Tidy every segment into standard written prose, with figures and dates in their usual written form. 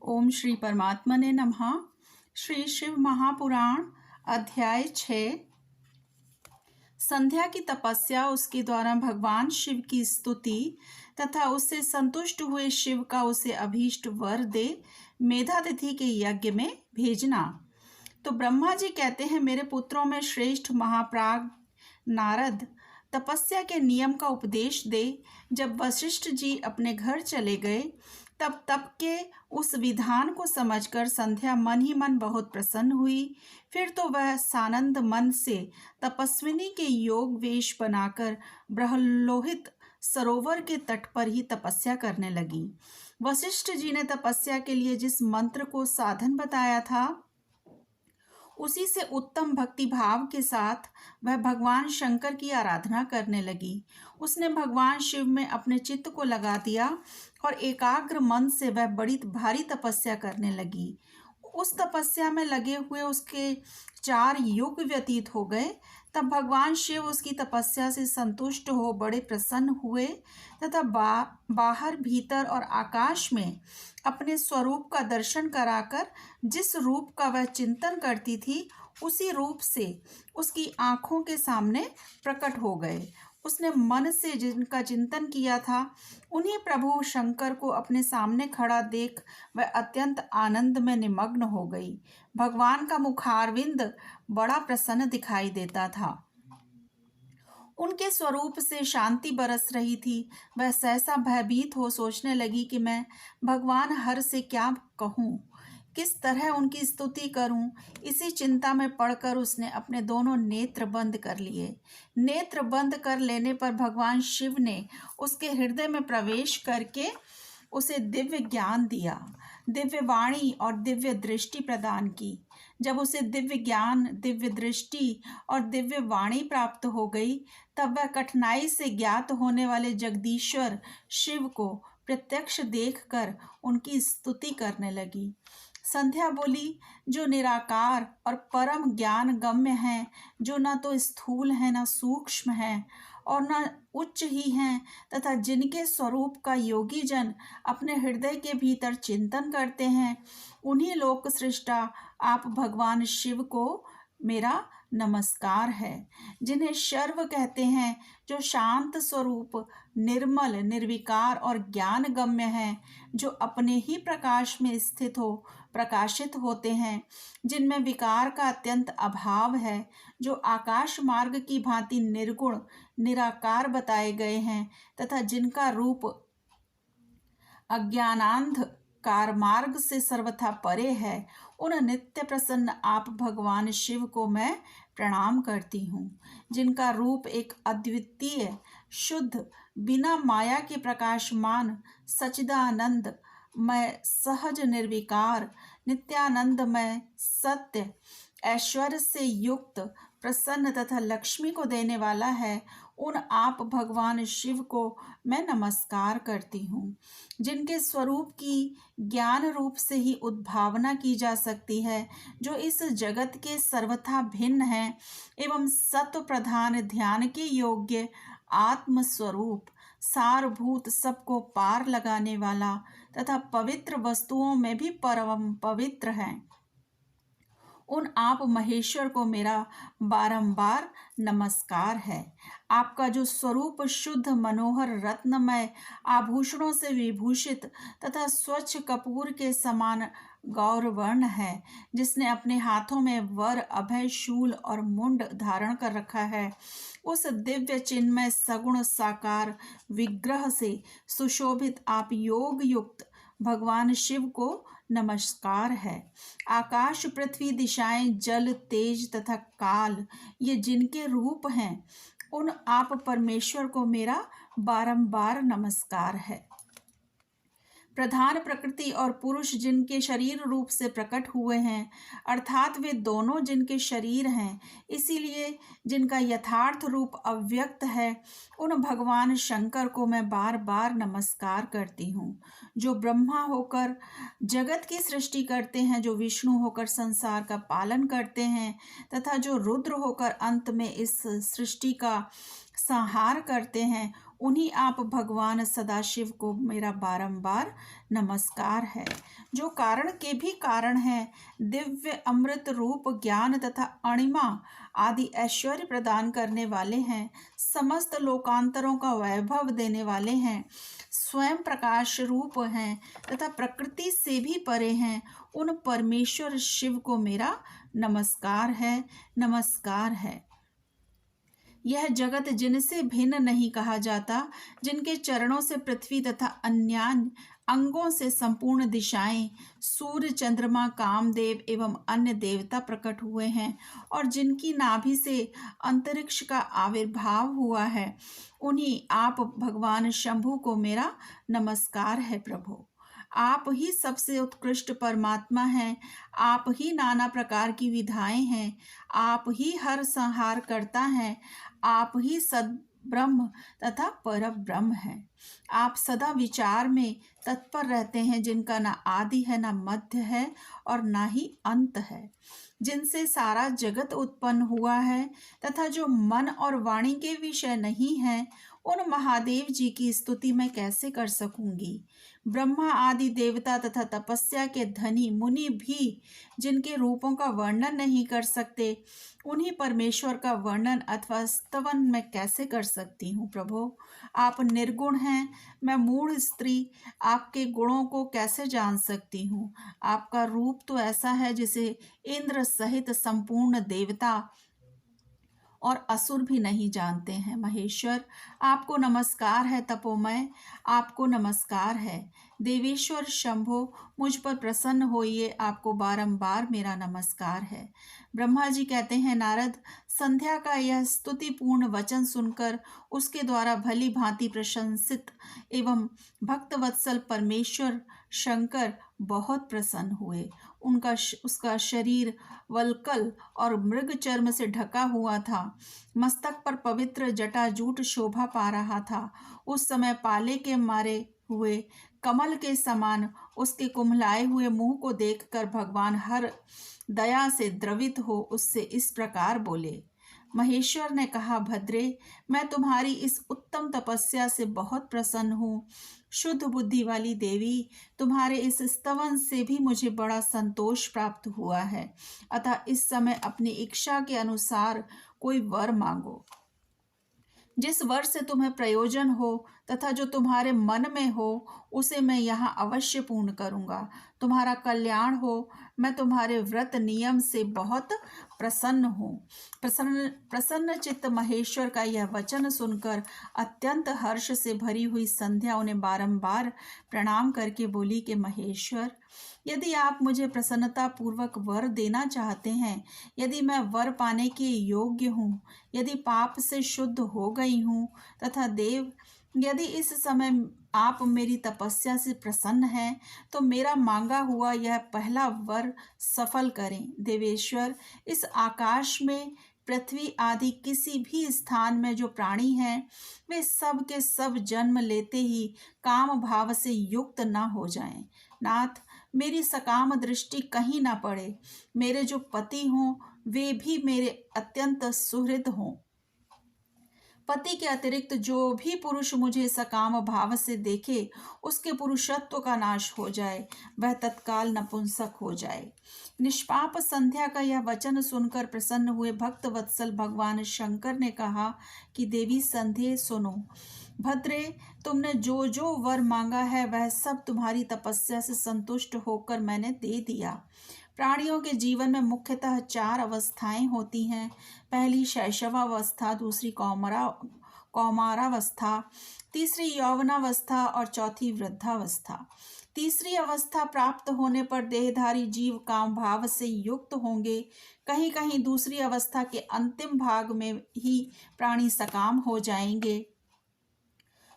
ओम श्री परमात्मने नमः। श्री शिव महापुराण अध्याय 6। संध्या की तपस्या, उसके द्वारा भगवान शिव की स्तुति तथा उससे संतुष्ट हुए शिव का उसे अभीष्ट वर दे मेधातिथि के यज्ञ में भेजना। तो ब्रह्मा जी कहते हैं, मेरे पुत्रों में श्रेष्ठ महाप्राग नारद तपस्या के नियम का उपदेश दे। जब वशिष्ठ जी अपने घर चले गए तब के उस विधान को समझकर संध्या मन ही मन बहुत प्रसन्न हुई। फिर तो वह सानंद मन से तपस्विनी के योग वेश बनाकर ब्रह्लोहित सरोवर के तट पर ही तपस्या करने लगी। वशिष्ठ जी ने तपस्या के लिए जिस मंत्र को साधन बताया था, उसी से उत्तम भक्ति भाव के साथ वह भगवान शंकर की आराधना करने लगी। उसने भगवान शिव में अपने चित्त को लगा दिया और एकाग्र मन से वह बड़ी भारी तपस्या करने लगी। उस तपस्या में लगे हुए उसके 4 युग व्यतीत हो गए। तब भगवान शिव उसकी तपस्या से संतुष्ट हो बड़े प्रसन्न हुए तथा बाहर भीतर और आकाश में अपने स्वरूप का दर्शन कराकर जिस रूप का वह चिंतन करती थी, उसी रूप से उसकी आँखों के सामने प्रकट हो गए। उसने मन से जिनका चिंतन किया था, उन्हीं प्रभु शंकर को अपने सामने खड़ा देख वह अत्यंत आनंद में निमग्न हो गई। भगवान का मुखारविंद बड़ा प्रसन्न दिखाई देता था। उनके स्वरूप से शांति बरस रही थी। वह सहसा भयभीत हो सोचने लगी कि मैं भगवान हर से क्या कहूँ, किस तरह उनकी स्तुति करूं। इसी चिंता में पड़कर उसने अपने दोनों नेत्र बंद कर लिए। नेत्र बंद कर लेने पर भगवान शिव ने उसके हृदय में प्रवेश करके उसे दिव्य ज्ञान दिया, दिव्य वाणी और दिव्य दृष्टि प्रदान की। जब उसे दिव्य ज्ञान, दिव्य दृष्टि और दिव्य वाणी प्राप्त हो गई, तब वह कठिनाई से ज्ञात होने वाले जगदीश्वर शिव को प्रत्यक्ष देखकर उनकी स्तुति करने लगी। संध्या बोली, जो निराकार और परम ज्ञान गम्य हैं, जो न तो स्थूल हैं न सूक्ष्म हैं और न उच्च ही हैं, तथा जिनके स्वरूप का योगी जन अपने हृदय के भीतर चिंतन करते हैं, उन्हीं लोक सृष्टा आप भगवान शिव को मेरा नमस्कार है। जिन्हें शर्व कहते हैं, जो शांत स्वरूप, निर्मल, निर्विकार और ज्ञान गम्य हैं, जो अपने ही प्रकाश में स्थित हो प्रकाशित होते हैं, जिनमें विकार का अत्यंत अभाव है, जो आकाश मार्ग की भांति निर्गुण निराकार बताए गए हैं तथा जिनका रूप अज्ञानांधकार मार्ग से सर्वथा परे है, उन नित्य प्रसन्न आप भगवान शिव को मैं प्रणाम करती हूँ। जिनका रूप एक अद्वितीय, शुद्ध, बिना माया के प्रकाशमान, सच्चिदानंद मैं, सहज निर्विकार, नित्यानंदमय, सत्य, ऐश्वर्य से युक्त, प्रसन्न तथा लक्ष्मी को देने वाला है, उन आप भगवान शिव को मैं नमस्कार करती हूँ। जिनके स्वरूप की ज्ञान रूप से ही उद्भावना की जा सकती है, जो इस जगत के सर्वथा भिन्न है एवं सत्व प्रधान ध्यान के योग्य आत्मस्वरूप, सारभूत, सबको पार लगाने वाला तथा पवित्र वस्तुओं में भी परम पवित्र है, उन आप महेश्वर को मेरा बारंबार नमस्कार है। आपका जो स्वरूप शुद्ध, मनोहर, रत्नमय, आभूषणों से विभूषित तथा स्वच्छ कपूर के समान गौरवर्ण है, जिसने अपने हाथों में वर, अभय, शूल और मुंड धारण कर रखा है, उस दिव्य चिन्मय सगुण साकार विग्रह से सुशोभित आप योग युक्त भगवान शिव को नमस्कार है। आकाश, पृथ्वी, दिशाएं, जल, तेज तथा काल, ये जिनके रूप हैं, उन आप परमेश्वर को मेरा बारंबार नमस्कार है। प्रधान प्रकृति और पुरुष जिनके शरीर रूप से प्रकट हुए हैं, अर्थात वे दोनों जिनके शरीर हैं, इसीलिए जिनका यथार्थ रूप अव्यक्त है, उन भगवान शंकर को मैं बार बार नमस्कार करती हूँ। जो ब्रह्मा होकर जगत की सृष्टि करते हैं, जो विष्णु होकर संसार का पालन करते हैं तथा जो रुद्र होकर अंत में इस सृष्टि का संहार करते हैं, उन्हीं आप भगवान सदाशिव को मेरा बारंबार नमस्कार है, जो कारण के भी कारण हैं, दिव्य अमृत रूप ज्ञान तथा अणिमा आदि ऐश्वर्य प्रदान करने वाले हैं, समस्त लोकांतरों का वैभव देने वाले हैं, स्वयं प्रकाश रूप हैं तथा प्रकृति से भी परे हैं। उन परमेश्वर शिव को मेरा नमस्कार है, नमस्कार है। यह जगत जिनसे भिन्न नहीं कहा जाता, जिनके चरणों से पृथ्वी तथा अन्य अंगों से संपूर्ण दिशाएं, सूर्य, चंद्रमा, कामदेव एवं अन्य देवता प्रकट हुए हैं और जिनकी नाभि से अंतरिक्ष का आविर्भाव हुआ है, उन्हीं आप भगवान शंभु को मेरा नमस्कार है। प्रभु, आप ही सबसे उत्कृष्ट परमात्मा हैं, आप ही नाना प्रकार की विधाएं हैं, आप ही हर संहार करता हैं, आप ही सद ब्रह्म तथा पर ब्रह्म हैं। आप सदा विचार में तत्पर रहते हैं, जिनका ना आदि है, ना मध्य है और ना ही अंत है, जिनसे सारा जगत उत्पन्न हुआ है तथा जो मन और वाणी के विषय नहीं है, उन महादेव जी की स्तुति मैं कैसे कर सकूंगी। ब्रह्मा आदि देवता तथा तपस्या के धनी मुनि भी जिनके रूपों का वर्णन नहीं कर सकते, उन्हीं परमेश्वर का वर्णन अथवा स्तवन मैं कैसे कर सकती हूँ। प्रभु, आप निर्गुण हैं, मैं मूढ़ स्त्री आपके गुणों को कैसे जान सकती हूँ। आपका रूप तो ऐसा है जिसे इंद्र सहित संपूर्ण देवता और असुर भी नहीं जानते हैं। महेश्वर, आपको नमस्कार है। तपोमय, आपको नमस्कार है। देवेश्वर शंभो, मुझ पर प्रसन्न होइए, आपको बारंबार मेरा नमस्कार है। ब्रह्मा जी कहते हैं, नारद, संध्या का यह स्तुतिपूर्ण वचन सुनकर उसके द्वारा भली भांति प्रशंसित एवं भक्तवत्सल परमेश्वर शंकर बहुत प्रसन्न हुए। उसका शरीर वल्कल और मृग चर्म से ढका हुआ था, मस्तक पर पवित्र जटाजूट शोभा पा रहा था। उस समय पाले के मारे हुए कमल के समान उसके कुम्हलाए हुए मुंह को देखकर भगवान हर दया से द्रवित हो उससे इस प्रकार बोले। महेश्वर ने कहा, भद्रे, मैं तुम्हारी इस उत्तम तपस्या से बहुत प्रसन्न हूँ। शुद्ध बुद्धि वाली देवी, तुम्हारे इस स्तवन से भी मुझे बड़ा संतोष प्राप्त हुआ है। अतः इस समय अपनी इच्छा के अनुसार कोई वर मांगो। जिस वर से तुम्हें प्रयोजन हो तथा जो तुम्हारे मन में हो, उसे मैं यहाँ अवश्य पूर्ण करूँगा। तुम्हारा कल्याण हो। मैं तुम्हारे व्रत नियम से बहुत प्रसन्न हूँ। प्रसन्न चित्त महेश्वर का यह वचन सुनकर अत्यंत हर्ष से भरी हुई संध्या उन्हें बारंबार प्रणाम करके बोली कि महेश्वर, यदि आप मुझे प्रसन्नता पूर्वक वर देना चाहते हैं, यदि मैं वर पाने के योग्य हूँ, यदि पाप से शुद्ध हो गई हूँ तथा देव, यदि इस समय आप मेरी तपस्या से प्रसन्न हैं, तो मेरा मांगा हुआ यह पहला वर सफल करें। देवेश्वर, इस आकाश में पृथ्वी आदि किसी भी स्थान में जो प्राणी हैं, वे सब के सब जन्म लेते ही काम भाव से युक्त ना हो जाएं। नाथ, मेरी सकाम दृष्टि कहीं ना पड़े। मेरे जो पति हों, वे भी मेरे अत्यंत सुहृद हों। पति के अतिरिक्त जो भी पुरुष मुझे सकाम भाव से देखे, उसके पुरुषत्व का नाश हो जाए, वह तत्काल नपुंसक हो जाए। निष्पाप संध्या का यह वचन सुनकर प्रसन्न हुए भक्त वत्सल भगवान शंकर ने कहा कि देवी संध्या, सुनो। भद्रे, तुमने जो जो वर मांगा है, वह सब तुम्हारी तपस्या से संतुष्ट होकर मैंने दे दिया। प्राणियों के जीवन में मुख्यतः 4 अवस्थाएं होती हैं। पहली शैशवावस्था, दूसरी कौमारावस्था, तीसरी यौवनावस्था और चौथी वृद्धावस्था। तीसरी अवस्था प्राप्त होने पर देहधारी जीव काम भाव से युक्त होंगे। कहीं कहीं दूसरी अवस्था के अंतिम भाग में ही प्राणी सकाम हो जाएंगे।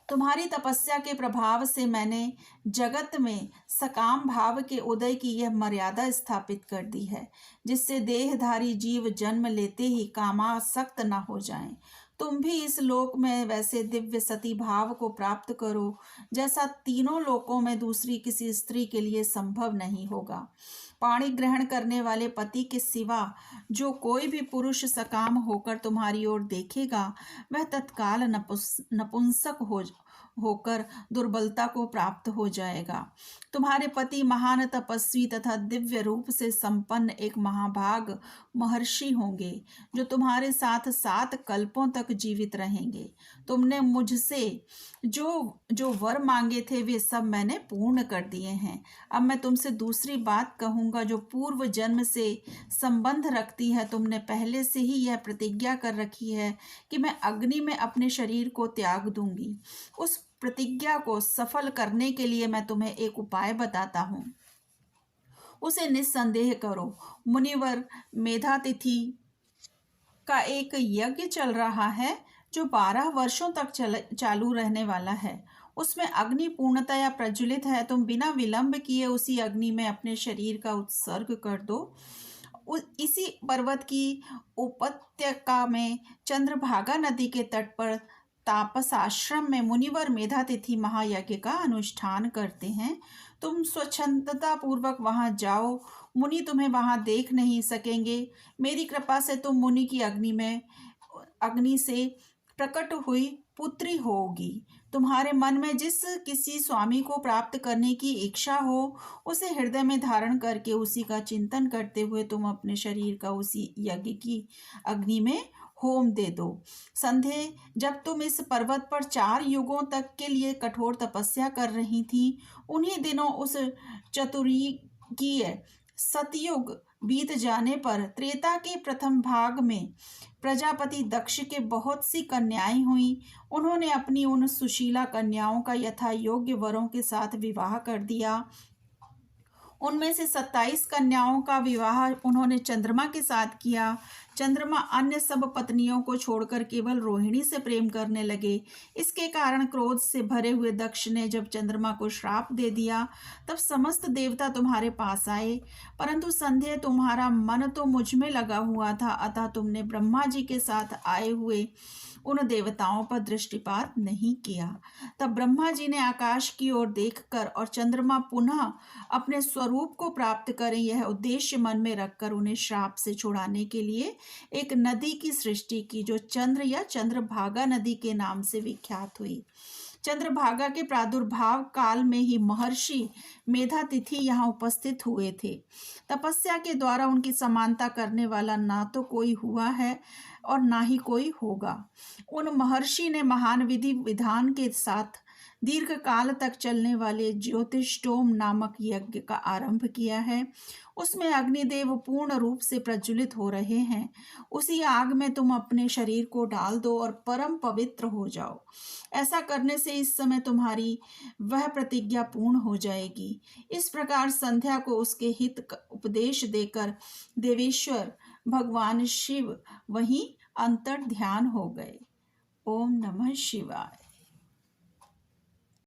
तुम्हारी तपस्या के प्रभाव से मैंने जगत में सकाम भाव के उदय की यह मर्यादा स्थापित कर दी है, जिससे देहधारी जीव जन्म लेते ही कामासक्त न हो जाएं। तुम भी इस लोक में वैसे दिव्य सती भाव को प्राप्त करो जैसा तीनों लोकों में दूसरी किसी स्त्री के लिए संभव नहीं होगा। पाणी ग्रहण करने वाले पति के सिवा जो कोई भी पुरुष सकाम होकर तुम्हारी ओर देखेगा वह तत्काल नपुंसक होकर दुर्बलता को प्राप्त हो जाएगा। तुम्हारे पति महान तपस्वी तथा दिव्य रूप से संपन्न एक महाभाग महर्षि होंगे जो तुम्हारे साथ 7 कल्पों तक जीवित रहेंगे। तुमने मुझसे जो जो वर मांगे थे वे सब मैंने पूर्ण कर दिए हैं। अब मैं तुमसे दूसरी बात कहूँगा जो पूर्व जन्म से संबंध रखती है। तुमने पहले से ही यह प्रतिज्ञा कर रखी है कि मैं अग्नि में अपने शरीर को त्याग दूंगी। उस प्रतिज्ञा को सफल करने के लिए मैं तुम्हें एक उपाय बताता हूँ, उसे निस्संदेह करो। मुनिवर मेधातिथि का एक यज्ञ चल रहा है जो 12 वर्षों तक चालू रहने वाला है। उसमें अग्नि पूर्णतया प्रज्वलित है। तुम बिना विलंब किए उसी अग्नि में अपने शरीर का उत्सर्ग कर दो। इसी पर्वत की उपत्यका में चंद्रभागा नदी के तट पर तापस आश्रम में मुनिवर मेधातिथि महायज्ञ का अनुष्ठान करते हैं। तुम स्वच्छंदता पूर्वक वहां जाओ। मुनि तुम्हें वहां देख नहीं सकेंगे। मेरी कृपा से तुम मुनि की अग्नि से प्रकट हुई पुत्री होगी। तुम्हारे मन में जिस किसी स्वामी को प्राप्त करने की इच्छा हो उसे हृदय में धारण करके उसी का चिंतन करते हुए तुम अपने शरीर का उसी यज्ञ की अग्नि में होम दे दो। संध्या जब तुम इस पर्वत पर 4 युगों तक के लिए कठोर तपस्या कर रही थी, उन्हीं दिनों उस चतुर्युगीय सतयुग बीत जाने पर त्रेता के प्रथम भाग में प्रजापति दक्ष के बहुत सी कन्याएं हुई। उन्होंने अपनी उन सुशीला कन्याओं का यथा योग्य वरों के साथ विवाह कर दिया। उनमें से 27 कन्याओं का विवाह उन्होंने चंद्रमा के साथ किया। चंद्रमा अन्य सब पत्नियों को छोड़कर केवल रोहिणी से प्रेम करने लगे। इसके कारण क्रोध से भरे हुए दक्ष ने जब चंद्रमा को श्राप दे दिया तब समस्त देवता तुम्हारे पास आए, परंतु संध्या तुम्हारा मन तो मुझ में लगा हुआ था, अतः तुमने ब्रह्मा जी के साथ आए हुए उन देवताओं पर दृष्टिपात नहीं किया। तब ब्रह्मा जी ने आकाश की ओर देखकर और चंद्रमा पुनः अपने स्वरूप को प्राप्त करें यह उद्देश्य मन में रखकर उन्हें श्राप से छुड़ाने के लिए एक नदी की सृष्टि की जो चंद्र या चंद्रभागा नदी के नाम से विख्यात हुई। चंद्रभागा के प्रादुर्भाव काल में ही महर्षि मेधातिथि यहाँ उपस्थित हुए थे। तपस्या के द्वारा उनकी समानता करने वाला ना तो कोई हुआ है और ना ही कोई होगा। उन महर्षि ने महान विधि विधान के साथ दीर्घ काल तक चलने वाले ज्योतिष्टोम नामक यज्ञ का आरंभ किया है। उसमें अग्निदेव पूर्ण रूप से प्रज्वलित हो रहे हैं। उसी आग में तुम अपने शरीर को डाल दो और परम पवित्र हो जाओ। ऐसा करने से इस समय तुम्हारी वह प्रतिज्ञा पूर्ण हो जाएगी। इस प्रकार संध्या को उसके हित का उपदेश देकर देवेश्वर भगवान शिव वहीं अंतर ध्यान हो गए। ओम नमः शिवाय।